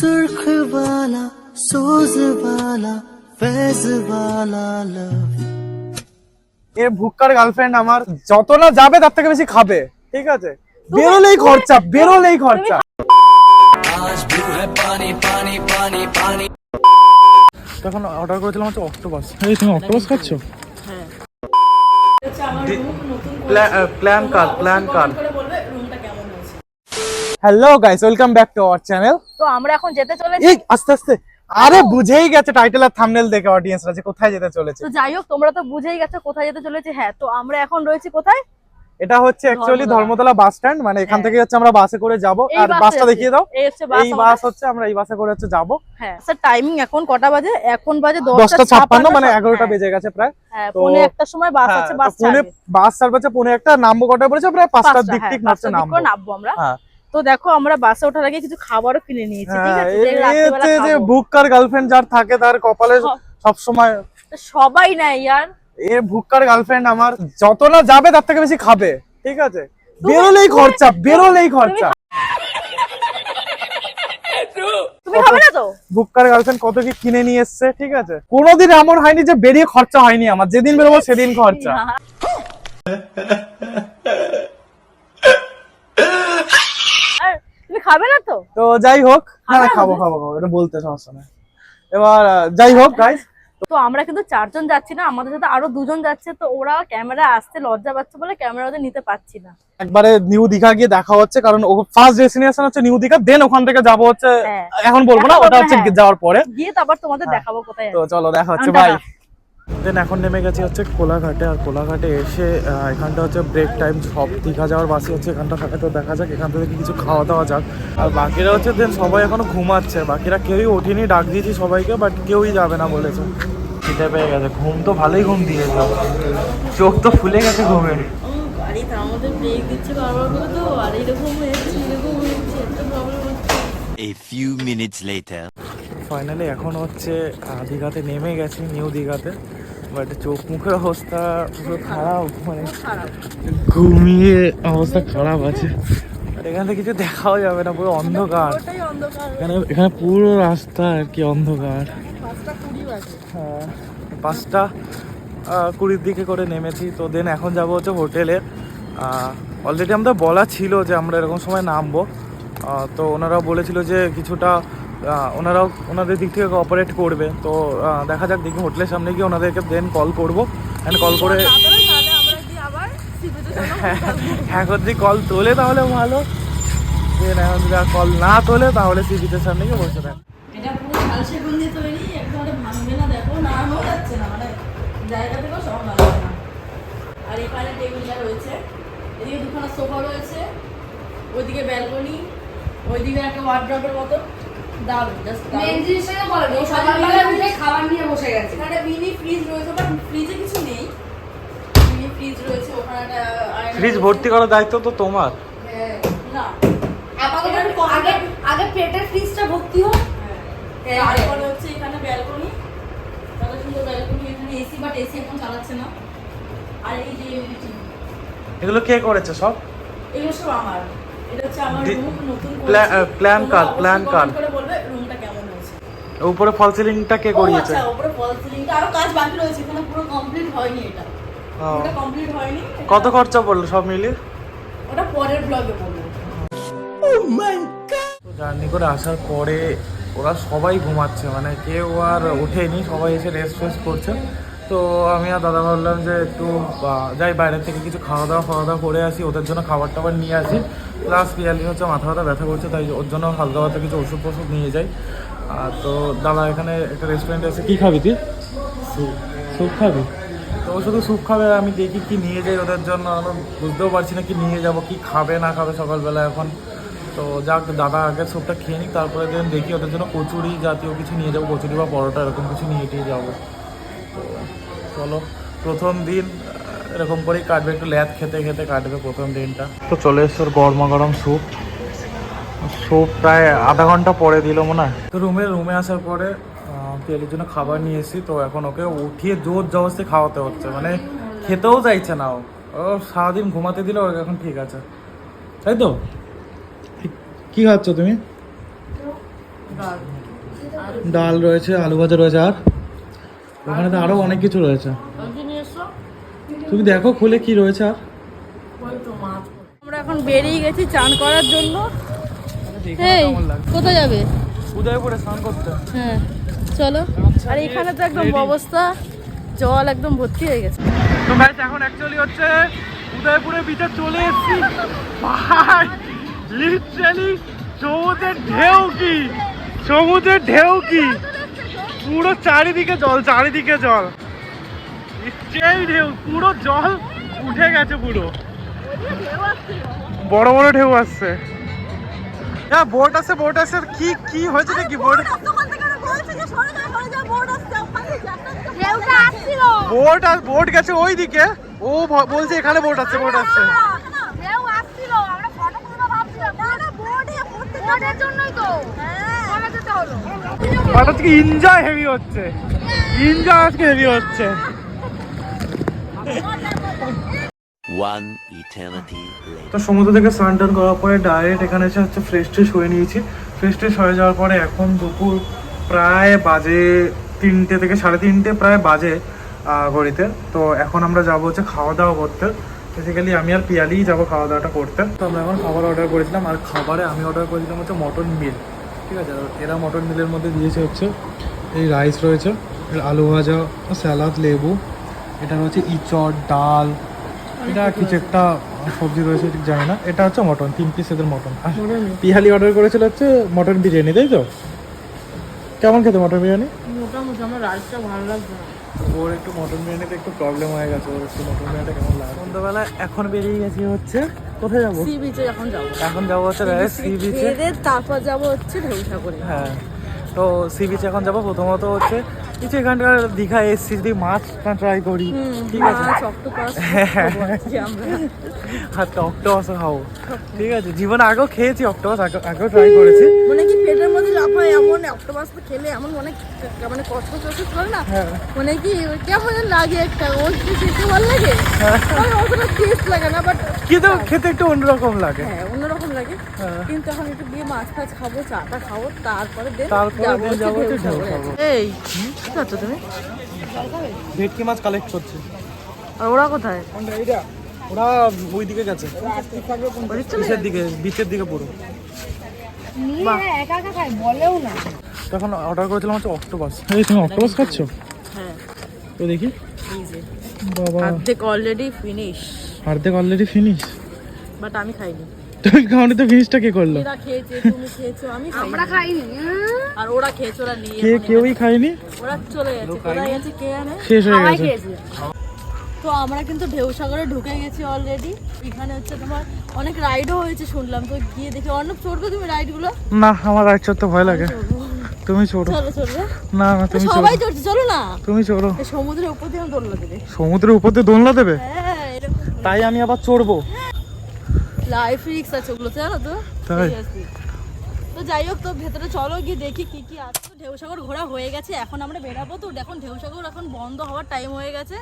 सुर्ख वाला सोज वाला फैज वाला लव এ ভুক্কার গার্লফ্রেন্ড আমার যত না যাবে তার থেকে বেশি খাবে, ঠিক আছে? বেরোলেই খরচা, বেরোলেই খরচা। তখন অর্ডার করেছিলাম হচ্ছে অক্টোপাস। এই তুমি অক্টোপাস খাচ্ছ? হ্যাঁ। Plan car. Hello guys, welcome back to our channel. তো আমরা এখন যেতে চলেছি। এই আস্তে আস্তে, আরে বুঝেই গেছে টাইটেল আর থাম্বনেল দেখে অডিয়েন্সরা যে কোথায় যেতে চলেছে। তো যাই হোক, তোমরা তো বুঝেই গেছো কোথায় যেতে চলেছে। হ্যাঁ, তো আমরা এখন রয়েছি কোথায়? এটা হচ্ছে অ্যাকচুয়ালি ধর্মতলা বাস স্ট্যান্ড, মানে এখান থেকে হচ্ছে আমরা বাসে করে যাব। আর বাসটা দেখিয়ে দাও। এই বাস হচ্ছে আমরা এই বাসে করে হচ্ছে যাব। হ্যাঁ স্যার, টাইমিং এখন কটা বাজে? এখন বাজে 10:56, মানে 11টা বেজে গেছে প্রায়। হ্যাঁ, পৌনে 1টার সময় বাস আছে। বাস ছাড়বে পৌনে 1টা, নামবো কটা পড়েছে? প্রায় 5টার দিক ঠিক নামবো আমরা। তো দেখো, আমরা বাসে ওঠার আগে কিছু খাবারও কিনে নিয়েছি, ঠিক আছে? যে ভুক্কার গার্লফ্রেন্ড যার থাকে তার কপালে সব সময় সবাই নাই ইয়ার। এ ভুক্কার গার্লফ্রেন্ড আমার যত না যাবে তার থেকে বেশি খাবে, ঠিক আছে? বেরোলেই খরচা, বেরোলেই খরচা। তুমি খাবে না তো? ভুক্কার গার্লফ্রেন্ড কত কি কিনে নিয়ে এসছে, ঠিক আছে? কোনোদিন এমন হয়নি যে বেরিয়ে খরচা হয়নি আমার। যেদিন বেরোবো সেদিন খরচা। তুমি খাবে না তো? তো যাই হোক, না খাবো, এটা বলতে সমস্যা নেই। এবার যাই হোক গাইস, তো আমরা কিন্তু 4 জন যাচ্ছি না, আমাদের সাথে আরো 2 জন যাচ্ছে। তো ওরা ক্যামেরা আসতে লজ্জা পাচ্ছে বলে ক্যামেরা ওদের নিতে পাচ্ছি না। একবারে নিউ দীঘা গিয়ে দেখা হচ্ছে, কারণ ও ফার্স্ট ডেস্টিনেশন হচ্ছে নিউ দীঘা। দেন ওখান থেকে যাবো হচ্ছে, এখন বলবো না, ওটা হচ্ছে যাওয়ার পরে গিয়ে তারপর তোমাদের দেখাবো কোথায়। তো চলো দেখা হচ্ছে, বাই। দেন এখন নেমে গেছি হচ্ছে কোলাঘাটে। আর কোলাঘাটে এসে এখানটা হচ্ছে ব্রেক টাইম, সব দীঘা যাওয়ার বাসই হচ্ছে এখানটা থাকে। তো দেখা যাক এখান থেকে কিছু খাওয়া দাওয়া যাক। আর বাকিরা হচ্ছে দেন সবাই এখনো ঘুমাচ্ছে, বাকিরা কেউই ওঠেনি। ডাক দিয়েছি সবাইকে, বাট কেউই যাবে না বলেছে। খিদে পেয়ে গেছে, ঘুম তো ভালোই ঘুম দিয়েছে, চোখ তো ফুলে গেছে ঘুমে। A few minutes later. Finally এখন হচ্ছে দীঘাতে নেমে গেছি, নিউ দীঘাতে। বাট চোখ মুখের অবস্থা পুরো খারাপ, মানে ঘুমিয়ে অবস্থা খারাপ আছে। আর এখান থেকে কিছু দেখাও যাবে না, পুরো অন্ধকার। এখানে পুরো রাস্তা আর কি অন্ধকার। 5:20 দিকে করে নেমেছি। তো দেন এখন যাবো হচ্ছে হোটেলে। অলরেডি আমাদের বলা ছিল যে আমরা এরকম সময় নামবো। তো ওনারাও বলেছিল যে কিছুটা ওনারাও ওনাদের দিক থেকে কোঅপারেট করবে। তো দেখা যাক, দেখি হোটেলের সামনে গিয়ে ওনাদেরকে দেন কল করবো। অ্যান্ড কল করে এখন যদি কল তোলে তাহলে ভালো, দেন এখন যদি কল না তোলে তাহলে সি বিচের সামনে গিয়ে বসে থাক। এটা পুরো ঝালসেগুন দিয়ে তৈরি, একবারে ভাঙবে না। দেখো, নাড়ানো যাচ্ছে না, মানে জায়গা থেকেও সব নাড়াবে না। আর এখানে টেবিলটা রয়েছে, এদিকে দুখানা সোফা রয়েছে, ওইদিকে ব্যালকনি, ওইদিকে একটা ওয়ার্ড্রপের মতো। দারুণ, জাস্ট মেন জিনিসটা বলো, সকালবেলা উঠে খাবার নিয়ে বসে গেছে। এখানে মিনি ফ্রিজ রয়েছে, বাট ফ্রিজে কিছু নেই। মিনি ফ্রিজ রয়েছে, ওখানে একটা ফ্রিজ ভর্তি করার দায়িত্ব তো তোমার। না, আগে পেটের ফ্রিজটা ভর্তি হোক। তারপরে হচ্ছে এখানে ব্যালকনি, কত সুন্দর ব্যালকনি। এখানে এসি, বাট এসি এখন চালাচ্ছে না। আর এই যে এগুলো কে করেছে সব? এগুলো সব আমার। এটা হচ্ছে আমার রুম, নতুন প্ল্যান কার করে বলবে রুমটা কেমন হয়েছে। উপরে ফল সিলিংটা কে করিয়েছে? আচ্ছা, উপরে ফল সিলিংটা আরো কাজ বাকি রয়েছে, এখানে পুরো কমপ্লিট হয়নি। এটা পুরো কমপ্লিট হয়নি। কত খরচা পড়লো সব মিলিয়ে? ওটা পরের ব্লগে বলবো। ও মাই গড। তো জার্নি করে আসার পরে ওরা সবাই ঘুমাচ্ছে, মানে কেউ আর ওঠেনি, সবাই এসে রেস্ট করছে। তো আমি আর দাদা ভাবলাম যে একটু যাই বাইরের থেকে কিছু খাওয়া দাওয়া করে আসি, ওদের জন্য খাবার টাবার নিয়ে আসি। প্লাস পিয়ালি হচ্ছে মাথা ব্যথা করছে, তাই ওর জন্য হালকা পাতলা কিছু ওষুধ নিয়ে যাই। তো দাদা এখানে একটা রেস্টুরেন্টে এসে, কী খাবি তুই? স্যুপ খাবি? তো ও শুধু স্যুপ খাবে, আমি দেখি কি নিয়ে যাই ওদের জন্য। আমি বুঝতেও পারছি না কি নিয়ে যাব, কি খাবে না খাবে সকালবেলা এখন। তো যাক, দাদা আগে স্যুপটা খেয়ে নিক, তারপরে দেন দেখি ওদের জন্য কচুরি জাতীয় কিছু নিয়ে যাবো, কচুরি বা পরোটা এরকম কিছু নিয়ে যাবো। তো চলো, প্রথম দিন এরকম করেই কাটবে, একটু ল্যাদ খেতে খেতে কাটবে প্রথম দিনটা। তো চলে এসছে গরমা গরম স্যুপ প্রায় আধা ঘন্টা পরে দিল মনে হয়। তো রুমে আসার পরে পিয়ালির জন্য খাবার নিয়ে এসেছি। তো এখন ওকে উঠিয়ে জোর জবরদস্তি খাওয়াতে হচ্ছে, মানে খেতেও চাইছে না। ও সারাদিন ঘুমাতে দিলে ওর এখন ঠিক আছে, তাই তো? কি খাচ্ছ তুমি? ডাল আর ডাল রয়েছে, আলু ভাজা রয়েছে, আর ওখানে তো আরো অনেক কিছু রয়েছে। কি নিয়ে এসছো? তুমি দেখো খুলে কি রয়েছে। আর ওই তো মাছ। আমরা এখন বেরিয়ে গেছি চান করার জন্য। এই কোথায় যাবে? উদয়পুরে স্নান করতে। হ্যাঁ চলো। আর এখানে তো একদম অবস্থা, জল একদম ভর্তি হয়ে গেছে। তো গাইস এখন অ্যাকচুয়ালি হচ্ছে উদয়পুরে বিচে চলে এসেছি। ভাই লিটারালি সমুদ্রের ঢেউ কি, সমুদ্রের ঢেউ কি, পুরো চারিদিকে জল, চারিদিকে জল, সেই ঢেউ, পুরো জল উঠে গেছে, পুরো বড় বড় ঢেউ আসছে। হ্যাঁ বোট আছে, বোট আছে। কি কি হয়েছে নাকি বোট? বোট আর বোট গেছে ওই দিকে, ও বলছে এখানে বোট আছে, বোট আছে। বাট আজকে এনজয় হেভি হচ্ছে, এনজয় আজকে হেভি হচ্ছে। One eternity later. তো সমুদ্র থেকে স্নান টান করার পরে ডাইরেক্ট এখানে এসে হচ্ছে ফ্রেশ ট্রেশ হয়ে নিয়েছি। ফ্রেশ ট্রেশ হয়ে যাওয়ার পরে এখন দুপুর প্রায় বাজে 3টে থেকে 3:30 প্রায় বাজে ঘড়িতে। তো এখন আমরা যাবো হচ্ছে খাওয়া দাওয়া করতে। বেসিক্যালি আমি আর পিয়ালিই যাবো খাওয়া দাওয়াটা করতে। তো আমরা এখন খাবার অর্ডার করেছিলাম, আর খাবারে আমি অর্ডার করেছিলাম হচ্ছে মটন মিল। ঠিক আছে, এরা মটন মিলের মধ্যে দিয়েছে হচ্ছে এই রাইস রয়েছে, আলু ভাজা, স্যালাড, লেবু, এটা হচ্ছে ইঁচড়, ডাল, এটা কিছু একটা সবজি রয়েছে ঠিক জানি না। এটা হচ্ছে মটন, 3 পিস এদের মটন। আর পিহালি অর্ডার করেছিল হচ্ছে মটন বিরিয়ানি, তাই তো? কেমন খেতে মটন বিরিয়ানি? মোটামুটি আমার রাইসটা ভালো লাগছে না। ওর একটু মটন বিরিয়ানিতে একটু প্রবলেম হয়ে গেছে, ওর একটু মটন বিরিয়ানিটা কেমন লাগে। সন্ধ্যাবেলা এখন বেরিয়ে গেছি হচ্ছে কোথায় যাবো? সি বিচে এখন যাবো। এখন যাবো হচ্ছে সি বিচে, তারপর যাবো হচ্ছে ঢেউসাগরে। হ্যাঁ। তো সি বিচে এখন যাবো। প্রথমত হচ্ছে কিছু এখানকার দীঘা এসছি, যদি মাছ ট্রাই করি, ঠিক আছে, আর অক্টোপাসও খাবো, ঠিক আছে। জীবনে আগেও খেয়েছি অক্টোপাস, আগেও ট্রাই করেছি। মানে কি পেটের মধ্যে লাফায় এমন অক্টোপাস তো খেলে এমন অনেক মানে কষ্ট করে না, মানে কি কেমন লাগে একটা, ওর খেতে ভালো লাগে, অতটা টেস্ট লাগে না, বাট কিন্তু খেতে একটু অন্যরকম লাগে। হ্যাঁ অন্যরকম লাগে। কিন্তু এখন একটু গিয়ে মাছ ফাছ খাবো, চাটা খাবো, তারপরে যাবো হচ্ছে ঢেউসাগর। এই কি করছো তুমি? ভেটকি মাছ কালেক্ট করছে। আর ওরা কোথায়? ওরা ওই দিকে গেছে, বিচের দিকে, বিচের দিকে পুরো। একা একা খায় বলেও না। তখন অর্ডার করেছিলাম হচ্ছে অক্টোপাস। এই তুমি অক্টোপাস খাচ্ছ? হ্যাঁ তো দেখি, এই যে বাবা অর্ধেক অলরেডি ফিনিশ, অর্ধেক অলরেডি ফিনিশ। বাট আমি খাইনি। তুমি খাওনি তো, ফিনিশটা কে করলো? এরা খেয়েছে, তুমি খেয়েছো, আমি আমরা খাইনি। আর ওরা খেয়েছে, ওরা নিয়ে কেউই খায়নি, ওরা চলে গেছে। কোথায় গেছে কে জানে, শেষ হয়ে সবাই গেছে। খেয়েছে। তো আমরা কিন্তু ঢেউসাগরে ঢুকে গেছি অলরেডি। এখানে হচ্ছে তোমার অনেক রাইডও হয়েছে শুনলাম, তো গিয়ে দেখি। অর্ণব চড়বে তুমি রাইডগুলো? না, আমার রাইড চড়তে ভয় লাগে। তুমি চড়ো। চলো চলবে। না না, তুমি চড়ো। সবাই চড়ছে, চলো না। তুমি চড়ো। এই সমুদ্রের উপর দিয়ে দোলনা দেবে। সমুদ্রের উপর দিয়ে দোলনা দেবে? হ্যাঁ এরকম তাই আমি আবার চড়বো? লাইফ রিস্ক আছে ওগুলো, জানো তো? তাই? Seriously। তো যাই হোক, তো ভেতরে চলো গিয়ে দেখি কি কি আছে। তো ঢেউসাগর ঘোরা হয়ে গেছে, এখন আমরা বেরাবো। তো এখন ঢেউসাগর এখন বন্ধ হওয়ার টাইম হয়ে গেছে।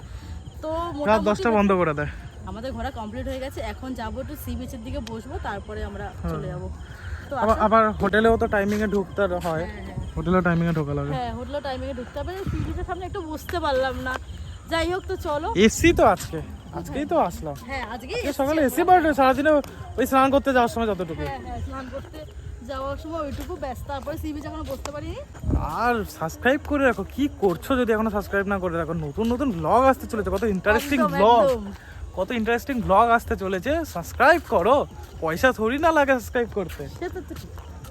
তো রাত 10টা বন্ধ করে দেয়। আমাদের ঘোরা কমপ্লিট হয়ে গেছে, এখন যাবো একটু সি বিচের দিকে বসবো, তারপরে আমরা চলে যাবো। তো আবার হোটেলেও তো টাইমিং এ ঢুকতে হয়, হোটেলেও টাইমিং এ ঢোকা লাগে। হ্যাঁ হোটেলের টাইমে ঢুকতে হবে। সি বিচের সামনে একটু বসতে পারলাম না। যাই হোক, তো চলো। এসি তো আজকেই তো আসলাম। হ্যাঁ আজকে সকালে এসি, বাট সারাদিনে ওই স্নান করতে যাওয়ার সময় যতটুকু। হ্যাঁ স্নান করতে যাওয়ার সময় ওইটুকু ব্যস্ত, তারপরে সি বিচ এখনো বসতে পারিনি। আর সাবস্ক্রাইব করে রাখো, কি করছো যদি এখনো সাবস্ক্রাইব না করে রাখো? নতুন নতুন ব্লগ আসতে চলেছে, কত ইন্টারেস্টিং একদম, ব্লগ, একদম। কত ইন্টারেস্টিং ব্লগ আসতে চলেছে। সাবস্ক্রাইব করো, পয়সা থোড়ি না লাগে সাবস্ক্রাইব করতে। সে তো ঠিক।